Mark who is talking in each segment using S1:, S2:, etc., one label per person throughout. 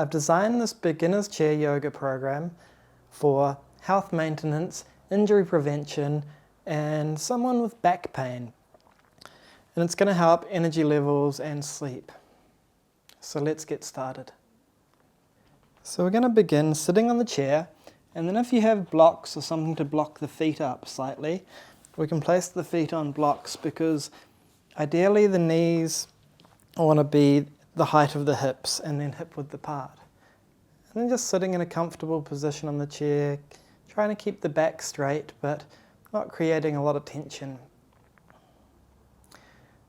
S1: I've designed this beginner's chair yoga program for health maintenance, injury prevention, and someone with back pain. And it's going to help energy levels and sleep. So let's get started. So we're going to begin sitting on the chair, and then if you have blocks or something to block the feet up slightly, we can place the feet on blocks because ideally the knees want to be the height of the hips and then hip width apart. And then just sitting in a comfortable position on the chair, trying to keep the back straight but not creating a lot of tension.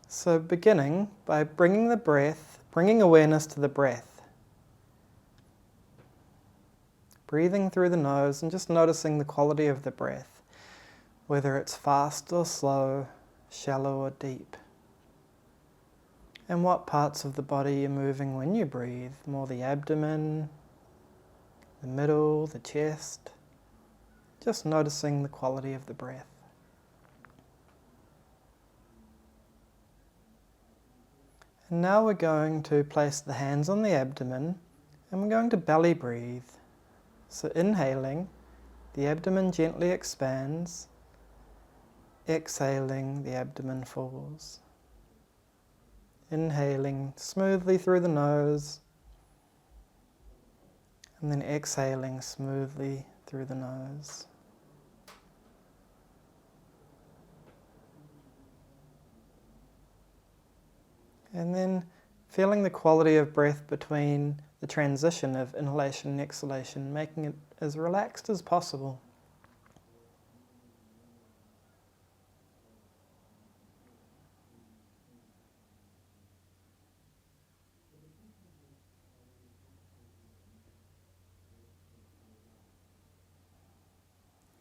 S1: So beginning by bringing awareness to the breath. Breathing through the nose and just noticing the quality of the breath, whether it's fast or slow, shallow or deep. And what parts of the body you're moving when you breathe, more the abdomen, the middle, the chest. Just noticing the quality of the breath. And now we're going to place the hands on the abdomen and we're going to belly breathe. So inhaling, the abdomen gently expands. Exhaling, the abdomen falls. Inhaling smoothly through the nose, and then exhaling smoothly through the nose. And then feeling the quality of breath between the transition of inhalation and exhalation, making it as relaxed as possible.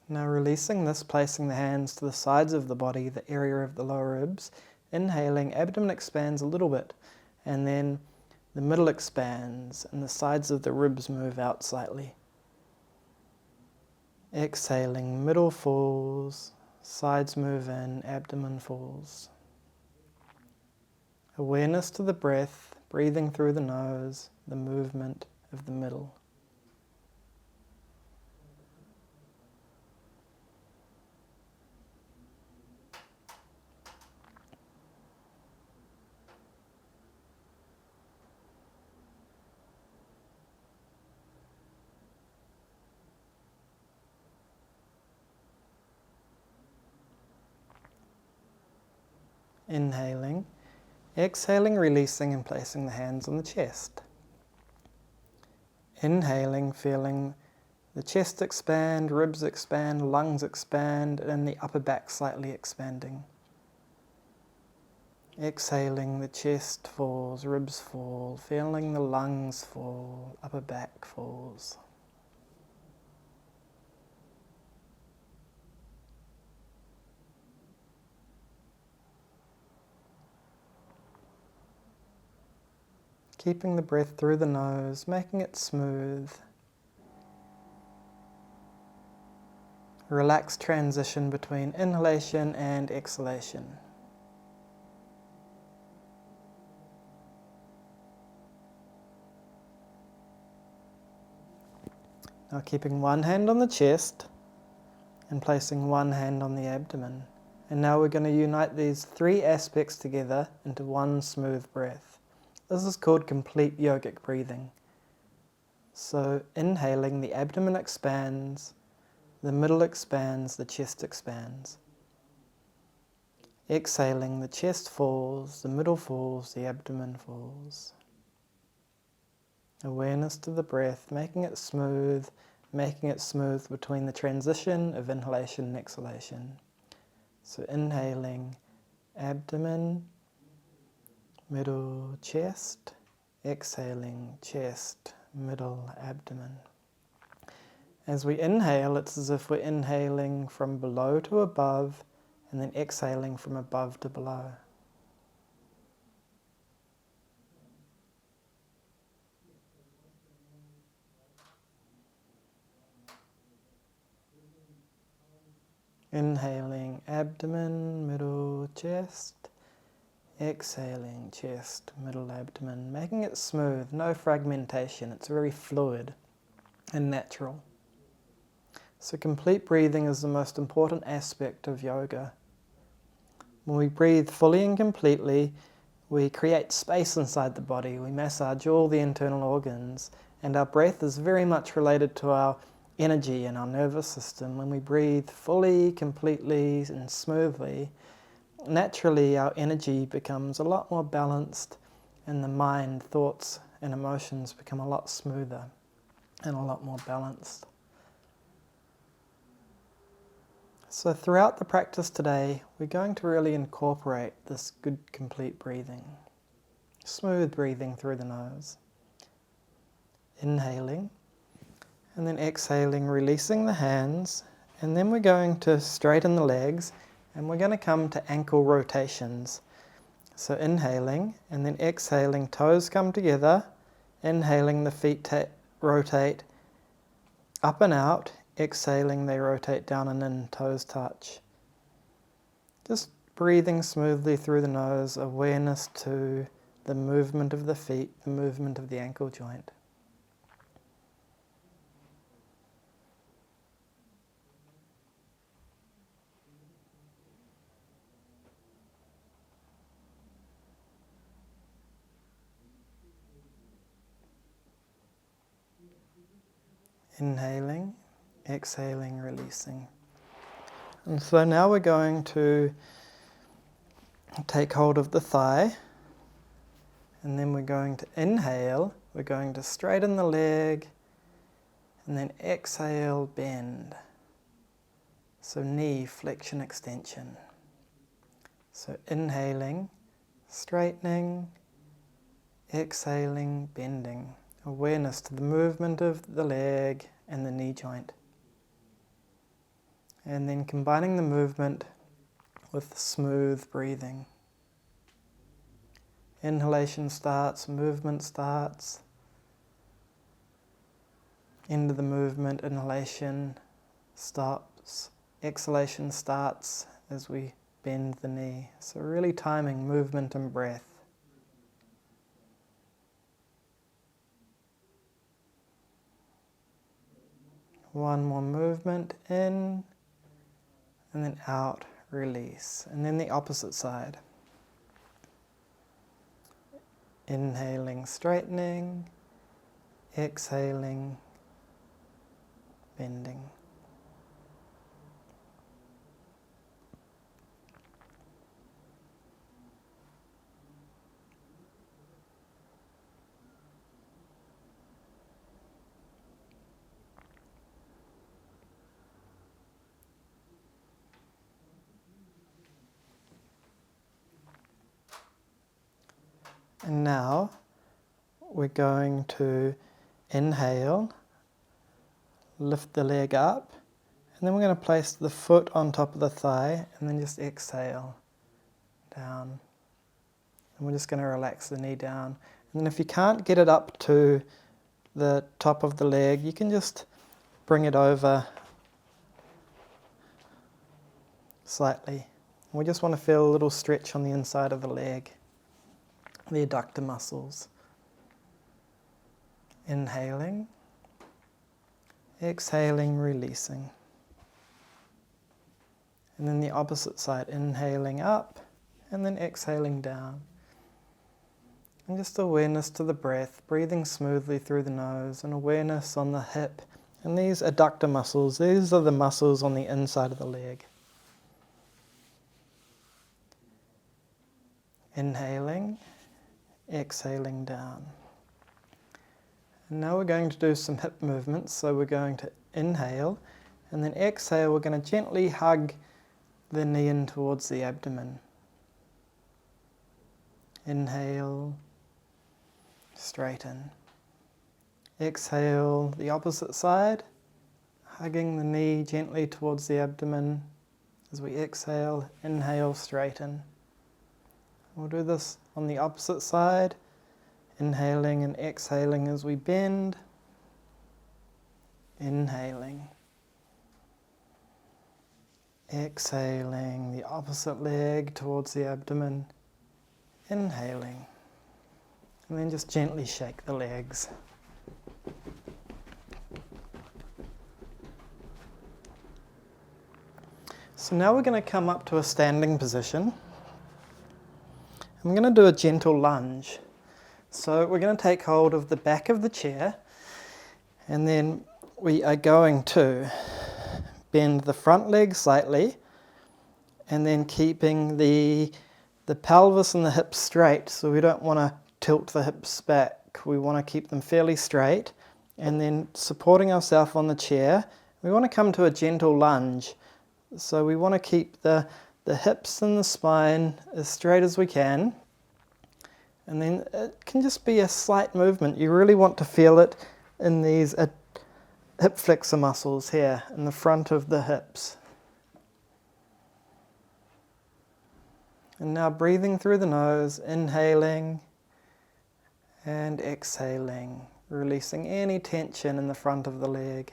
S1: Now releasing this, placing the hands to the sides of the body, the area of the lower ribs. Inhaling, abdomen expands a little bit, and then the middle expands and the sides of the ribs move out slightly. Exhaling, middle falls, sides move in, abdomen falls. Awareness to the breath, breathing through the nose, the movement of the middle. Inhaling, exhaling, releasing and placing the hands on the chest. Inhaling, feeling the chest expand, ribs expand, lungs expand, and the upper back slightly expanding. Exhaling, the chest falls, ribs fall, feeling the lungs fall, upper back falls. Keeping the breath through the nose, making it smooth. Relaxed transition between inhalation and exhalation. Now keeping one hand on the chest and placing one hand on the abdomen. And now we're going to unite these three aspects together into one smooth breath. This is called complete yogic breathing. So inhaling, the abdomen expands, the middle expands, the chest expands. Exhaling, the chest falls, the middle falls, the abdomen falls. Awareness to the breath, making it smooth between the transition of inhalation and exhalation. So inhaling, abdomen, middle, chest. Exhaling, chest, middle, abdomen. As we inhale, it's as if we're inhaling from below to above and then exhaling from above to below. Inhaling, abdomen, middle, chest. Exhaling, chest, middle abdomen, making it smooth, no fragmentation. It's very fluid and natural. So complete breathing is the most important aspect of yoga. When we breathe fully and completely, we create space inside the body, we massage all the internal organs, and our breath is very much related to our energy and our nervous system. When we breathe fully, completely and smoothly, naturally our energy becomes a lot more balanced, and the mind, thoughts and emotions become a lot smoother and a lot more balanced. So throughout the practice today, we're going to really incorporate this good complete breathing. Smooth breathing through the nose. Inhaling and then exhaling, releasing the hands, and then we're going to straighten the legs and we're going to come to ankle rotations. So inhaling and then exhaling, toes come together, inhaling the feet rotate up and out, exhaling they rotate down and in, toes touch. Just breathing smoothly through the nose, awareness to the movement of the feet, the movement of the ankle joint. Inhaling, exhaling, releasing. And so now we're going to take hold of the thigh, and then we're going to inhale, we're going to straighten the leg, and then exhale, bend. So knee, flexion, extension. So inhaling, straightening, exhaling, bending. Awareness to the movement of the leg and the knee joint. And then combining the movement with smooth breathing. Inhalation starts, movement starts. End of the movement, inhalation stops. Exhalation starts as we bend the knee. So really timing movement and breath. One more movement in, and then out, release. And then the opposite side. Inhaling, straightening, exhaling, bending. And now we're going to inhale, lift the leg up, and then we're going to place the foot on top of the thigh and then just exhale down. And we're just going to relax the knee down. And then if you can't get it up to the top of the leg, you can just bring it over slightly. We just want to feel a little stretch on the inside of the leg, the adductor muscles. Inhaling, exhaling, releasing. And then the opposite side, inhaling up and then exhaling down. And just awareness to the breath, breathing smoothly through the nose, and awareness on the hip. And these adductor muscles, these are the muscles on the inside of the leg. Inhaling, exhaling down. And now we're going to do some hip movements. So we're going to inhale, and then exhale, we're going to gently hug the knee in towards the abdomen. Inhale, straighten. Exhale, the opposite side, hugging the knee gently towards the abdomen. As we exhale, inhale, straighten. We'll do this on the opposite side, inhaling and exhaling as we bend. Inhaling. Exhaling the opposite leg towards the abdomen. Inhaling. And then just gently shake the legs. So now we're going to come up to a standing position. I'm going to do a gentle lunge. So we're going to take hold of the back of the chair, and then we are going to bend the front leg slightly, and then keeping the pelvis and the hips straight. So we don't want to tilt the hips back. We want to keep them fairly straight, and then supporting ourselves on the chair, we want to come to a gentle lunge. So we want to keep the hips and the spine as straight as we can. And then it can just be a slight movement. You really want to feel it in these hip flexor muscles here in the front of the hips. And now breathing through the nose, inhaling and exhaling, releasing any tension in the front of the leg.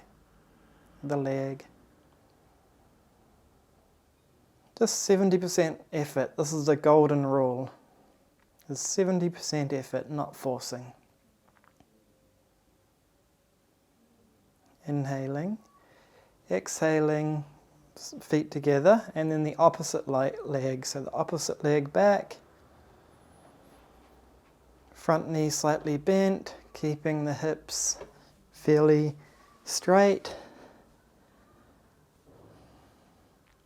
S1: Just 70% effort. This is the golden rule. It's 70% effort, not forcing. Inhaling, exhaling, feet together, and then the opposite leg. So the opposite leg back, front knee slightly bent, keeping the hips fairly straight.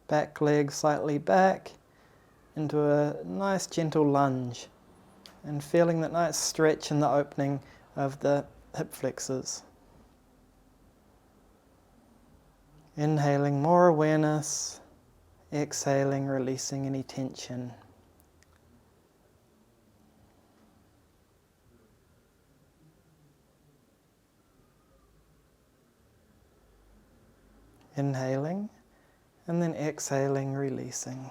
S1: Back leg slightly back into a nice gentle lunge, and feeling that nice stretch in the opening of the hip flexors. Inhaling more awareness, exhaling, releasing any tension. Inhaling, and then exhaling, releasing.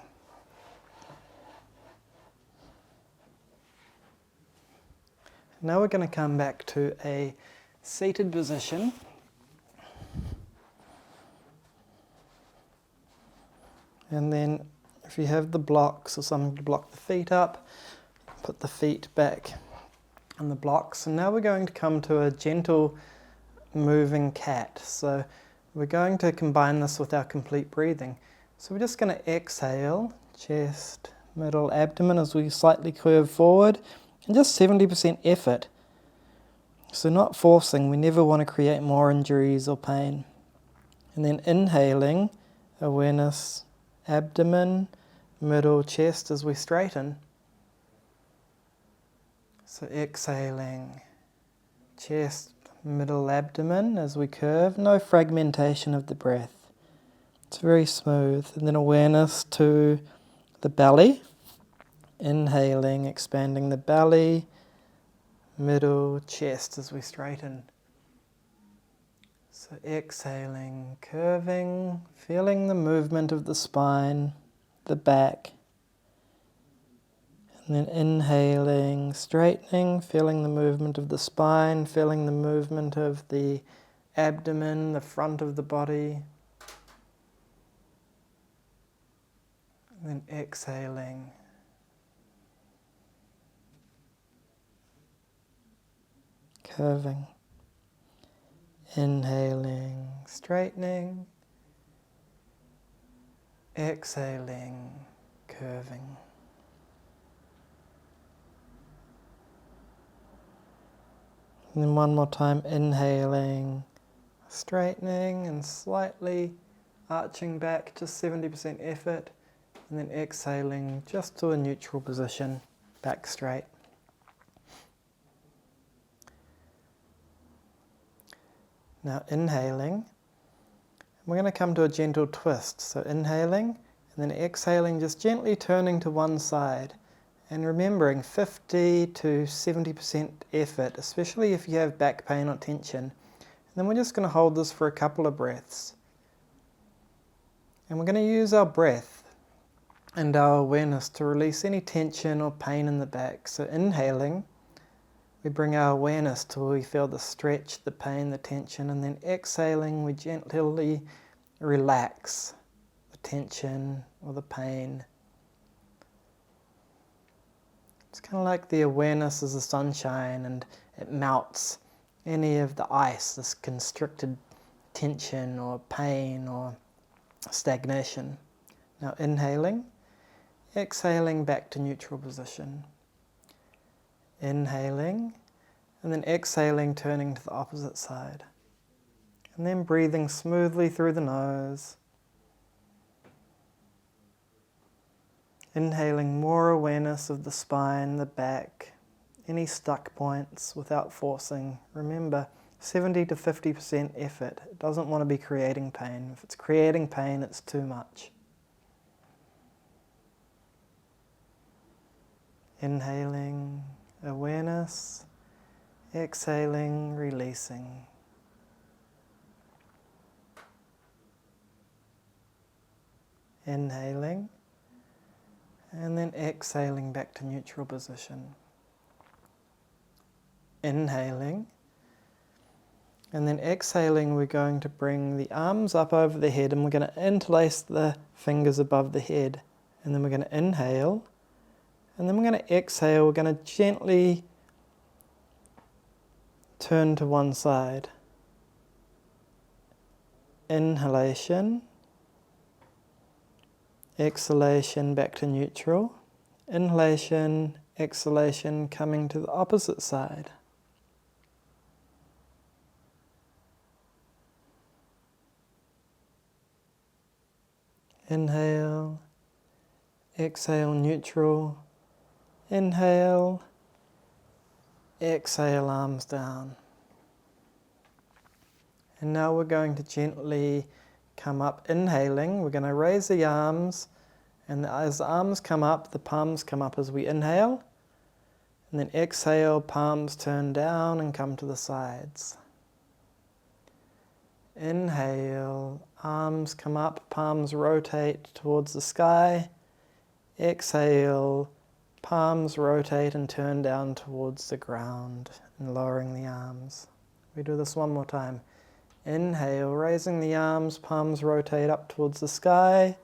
S1: Now we're going to come back to a seated position. And then if you have the blocks or something to block the feet up, put the feet back on the blocks. And now we're going to come to a gentle moving cat. So we're going to combine this with our complete breathing. So we're just going to exhale, chest, middle, abdomen as we slightly curve forward, and just 70% effort. So not forcing, we never want to create more injuries or pain. And then inhaling, awareness, abdomen, middle, chest as we straighten. So exhaling, chest, middle, abdomen as we curve. No fragmentation of the breath. It's very smooth. And then awareness to the belly. Inhaling, expanding the belly, middle, chest as we straighten. So exhaling, curving, feeling the movement of the spine, the back. And then inhaling, straightening, feeling the movement of the spine, feeling the movement of the abdomen, the front of the body. And then exhaling. Curving. Inhaling, straightening. Exhaling, curving. And then one more time, inhaling, straightening and slightly arching back, just 70% effort. And then exhaling just to a neutral position, back straight. Now inhaling, we're going to come to a gentle twist. So inhaling and then exhaling, just gently turning to one side. And remembering 50 to 70% effort, especially if you have back pain or tension. And then we're just going to hold this for a couple of breaths. And we're going to use our breath and our awareness to release any tension or pain in the back. So inhaling, we bring our awareness to where we feel the stretch, the pain, the tension, and then exhaling, we gently relax the tension or the pain. It's kind of like the awareness is the sunshine and it melts any of the ice, this constricted tension or pain or stagnation. Now inhaling, exhaling back to neutral position. Inhaling, and then exhaling, turning to the opposite side. And then breathing smoothly through the nose. Inhaling more awareness of the spine, the back, any stuck points without forcing. Remember, 70 to 50% effort. It doesn't want to be creating pain. If it's creating pain, it's too much. Inhaling, awareness. Exhaling, releasing. Inhaling, and then exhaling back to neutral position. Inhaling, and then exhaling, we're going to bring the arms up over the head and we're going to interlace the fingers above the head. And then we're going to inhale, and then we're going to exhale. We're going to gently turn to one side. Inhalation, exhalation back to neutral. Inhalation, exhalation coming to the opposite side. Inhale, exhale neutral. Inhale, exhale arms down. And now we're going to gently come up, inhaling. We're going to raise the arms, and as the arms come up, the palms come up as we inhale. And then exhale, palms turn down and come to the sides. Inhale, arms come up, palms rotate towards the sky. Exhale, palms rotate and turn down towards the ground and lowering the arms. We do this one more time. Inhale, raising the arms, palms rotate up towards the sky.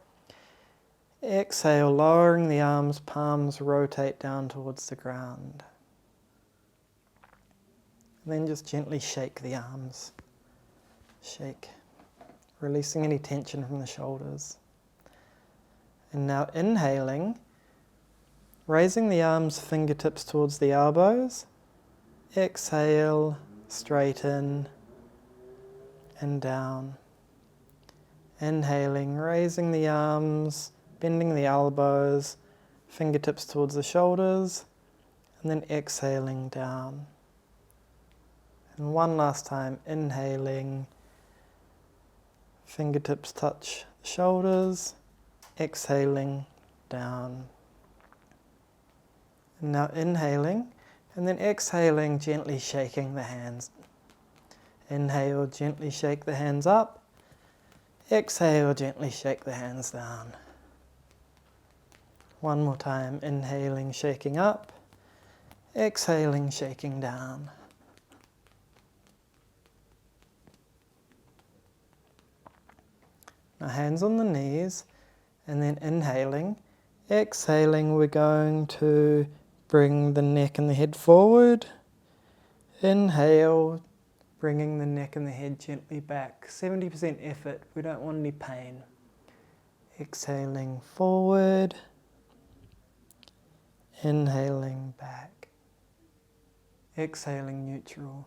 S1: Exhale, lowering the arms, palms rotate down towards the ground. And then just gently shake the arms. Shake, releasing any tension from the shoulders. And now inhaling, raising the arms, fingertips towards the elbows. Exhale, straighten and down. Inhaling, raising the arms, bending the elbows, fingertips towards the shoulders, and then exhaling down. And one last time, inhaling, fingertips touch the shoulders, exhaling down. And now inhaling, and then exhaling, gently shaking the hands. Inhale, gently shake the hands up. Exhale, gently shake the hands down. One more time, inhaling, shaking up. Exhaling, shaking down. Now hands on the knees, and then inhaling. Exhaling, we're going to bring the neck and the head forward. Inhale, bringing the neck and the head gently back. 70% effort, we don't want any pain. Exhaling forward. Inhaling back. Exhaling neutral.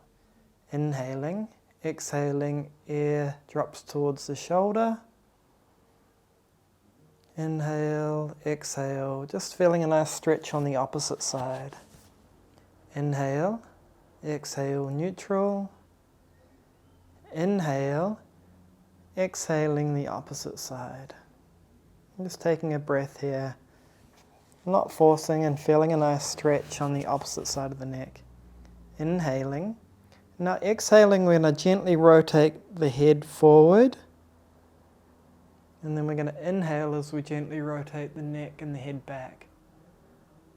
S1: Inhaling, exhaling, air drops towards the shoulder. Inhale, exhale, just feeling a nice stretch on the opposite side. Inhale, exhale, neutral. Inhale, exhaling the opposite side. I'm just taking a breath here, not forcing, and feeling a nice stretch on the opposite side of the neck. Inhaling. Now exhaling, we're going to gently rotate the head forward. And then we're going to inhale as we gently rotate the neck and the head back.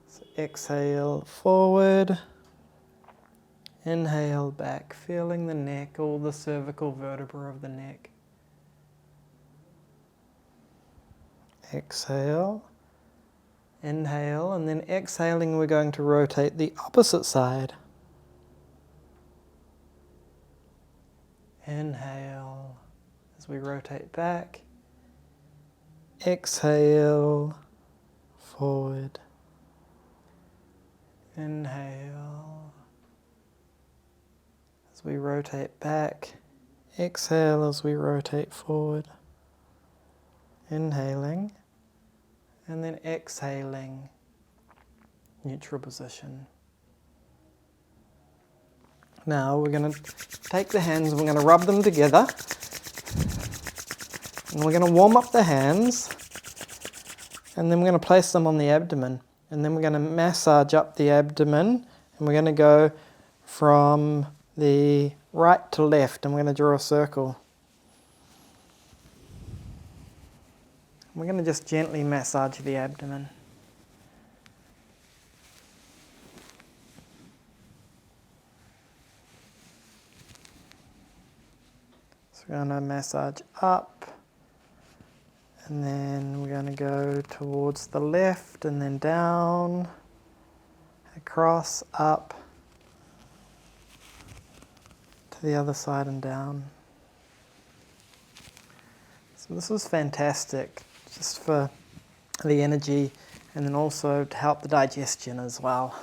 S1: So exhale forward. Inhale back, feeling the neck, all the cervical vertebra of the neck. Exhale. Inhale, and then exhaling, we're going to rotate the opposite side. Inhale as we rotate back. Exhale, forward. Inhale as we rotate back. Exhale as we rotate forward. Inhaling and then exhaling, neutral position. Now we're going to take the hands and we're going to rub them together. And we're going to warm up the hands. And then we're going to place them on the abdomen. And then we're going to massage up the abdomen. And we're going to go from the right to left. And we're going to draw a circle. We're going to just gently massage the abdomen. So we're going to massage up, and then we're going to go towards the left, and then down, across, up, to the other side and down. So this was fantastic, just for the energy, and then also to help the digestion as well.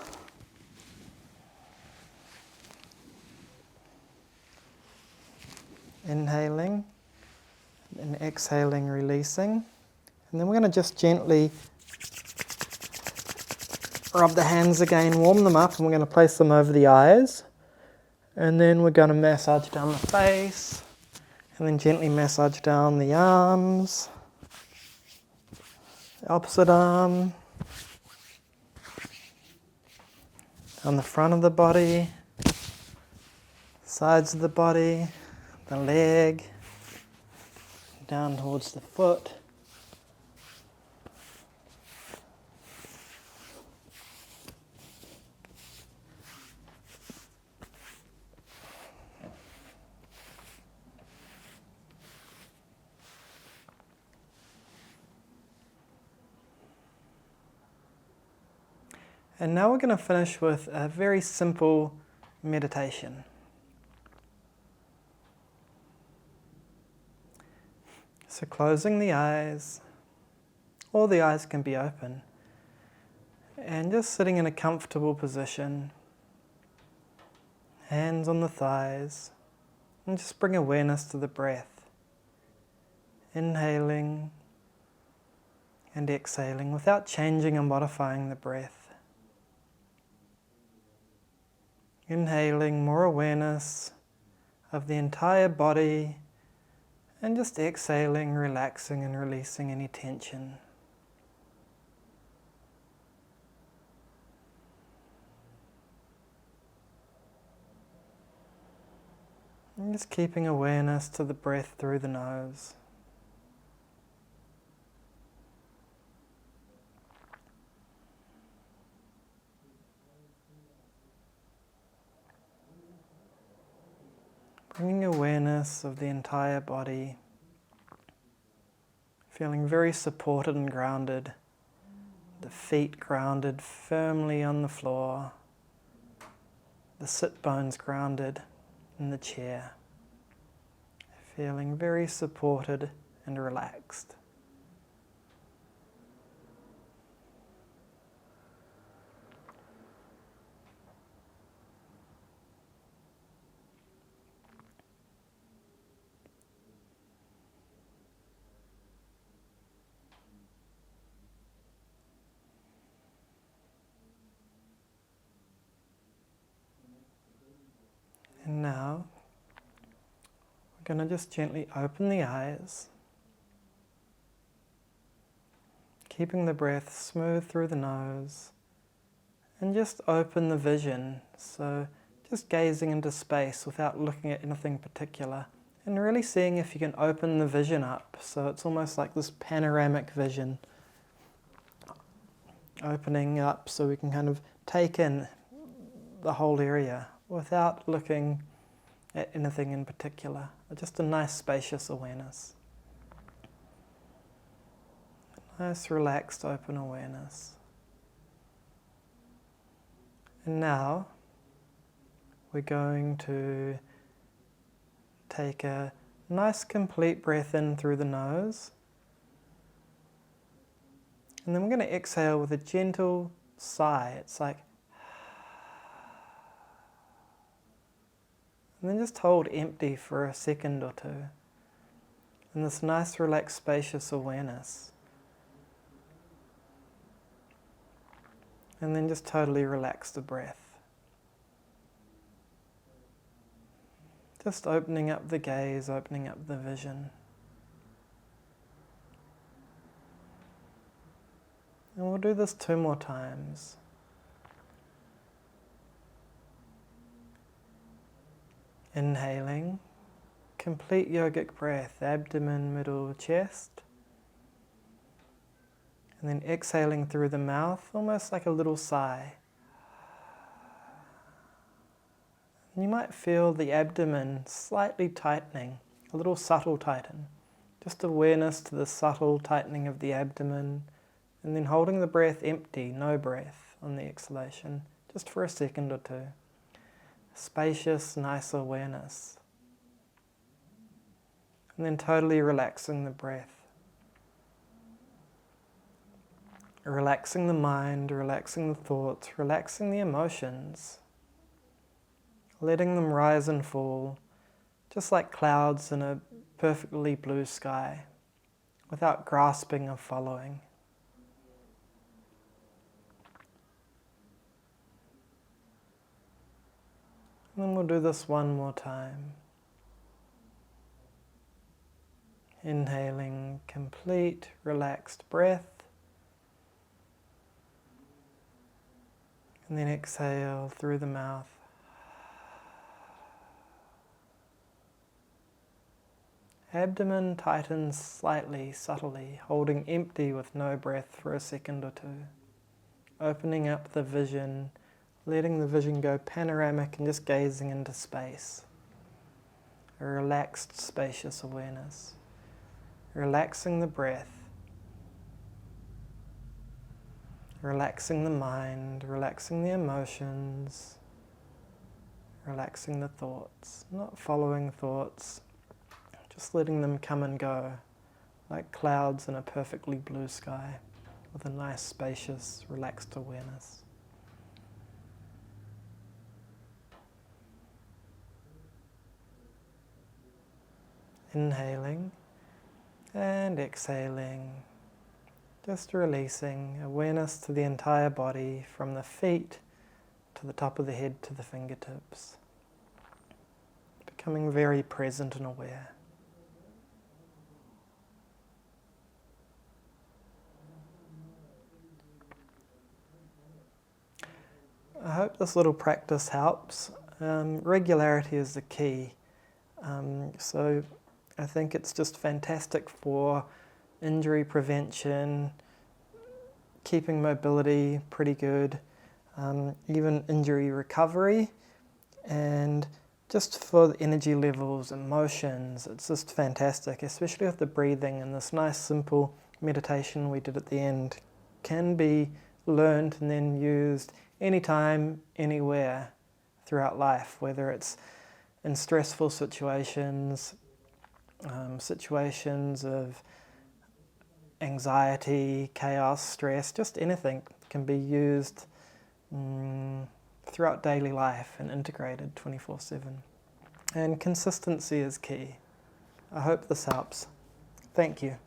S1: Inhaling and exhaling, releasing. And then we're going to just gently rub the hands again, warm them up, and we're going to place them over the eyes. And then we're going to massage down the face, and then gently massage down the arms, the opposite arm, down the front of the body, sides of the body, the leg, down towards the foot. And now we're going to finish with a very simple meditation. So closing the eyes, or the eyes can be open, and just sitting in a comfortable position, hands on the thighs, and just bring awareness to the breath. Inhaling and exhaling without changing or modifying the breath. Inhaling more awareness of the entire body, and just exhaling, relaxing and releasing any tension. And just keeping awareness to the breath through the nose. Bringing awareness of the entire body, feeling very supported and grounded, the feet grounded firmly on the floor, the sit bones grounded in the chair, feeling very supported and relaxed. And now, we're going to just gently open the eyes, keeping the breath smooth through the nose, and just open the vision. So just gazing into space without looking at anything particular, and really seeing if you can open the vision up. So it's almost like this panoramic vision, opening up so we can kind of take in the whole area without looking at anything in particular. Just a nice spacious awareness. Nice relaxed open awareness. And now we're going to take a nice complete breath in through the nose. And then we're going to exhale with a gentle sigh. It's like, and then just hold empty for a second or two. And this nice, relaxed, spacious awareness. And then just totally relax the breath. Just opening up the gaze, opening up the vision. And we'll do this 2 more times. Inhaling, complete yogic breath, abdomen, middle, chest. And then exhaling through the mouth, almost like a little sigh. And you might feel the abdomen slightly tightening, a little subtle tighten. Just awareness to the subtle tightening of the abdomen, and then holding the breath empty, no breath on the exhalation, just for a second or two. Spacious, nice awareness. And then totally relaxing the breath. Relaxing the mind, relaxing the thoughts, relaxing the emotions. Letting them rise and fall, just like clouds in a perfectly blue sky, without grasping or following. And then we'll do this 1 more time. Inhaling complete, relaxed breath. And then exhale through the mouth. Abdomen tightens slightly, subtly, holding empty with no breath for a second or two. Opening up the vision, letting the vision go panoramic and just gazing into space. A relaxed, spacious awareness. Relaxing the breath. Relaxing the mind, relaxing the emotions. Relaxing the thoughts, not following thoughts. Just letting them come and go, like clouds in a perfectly blue sky, with a nice, spacious, relaxed awareness. Inhaling and exhaling, just releasing awareness to the entire body, from the feet to the top of the head to the fingertips. Becoming very present and aware. I hope this little practice helps. Regularity is the key. So I think it's just fantastic for injury prevention, keeping mobility pretty good, even injury recovery, and just for the energy levels, emotions. It's just fantastic, especially with the breathing, and this nice simple meditation we did at the end can be learned and then used anytime, anywhere throughout life, whether it's in stressful situations, situations of anxiety, chaos, stress, just anything can be used throughout daily life and integrated 24/7. And consistency is key. I hope this helps. Thank you.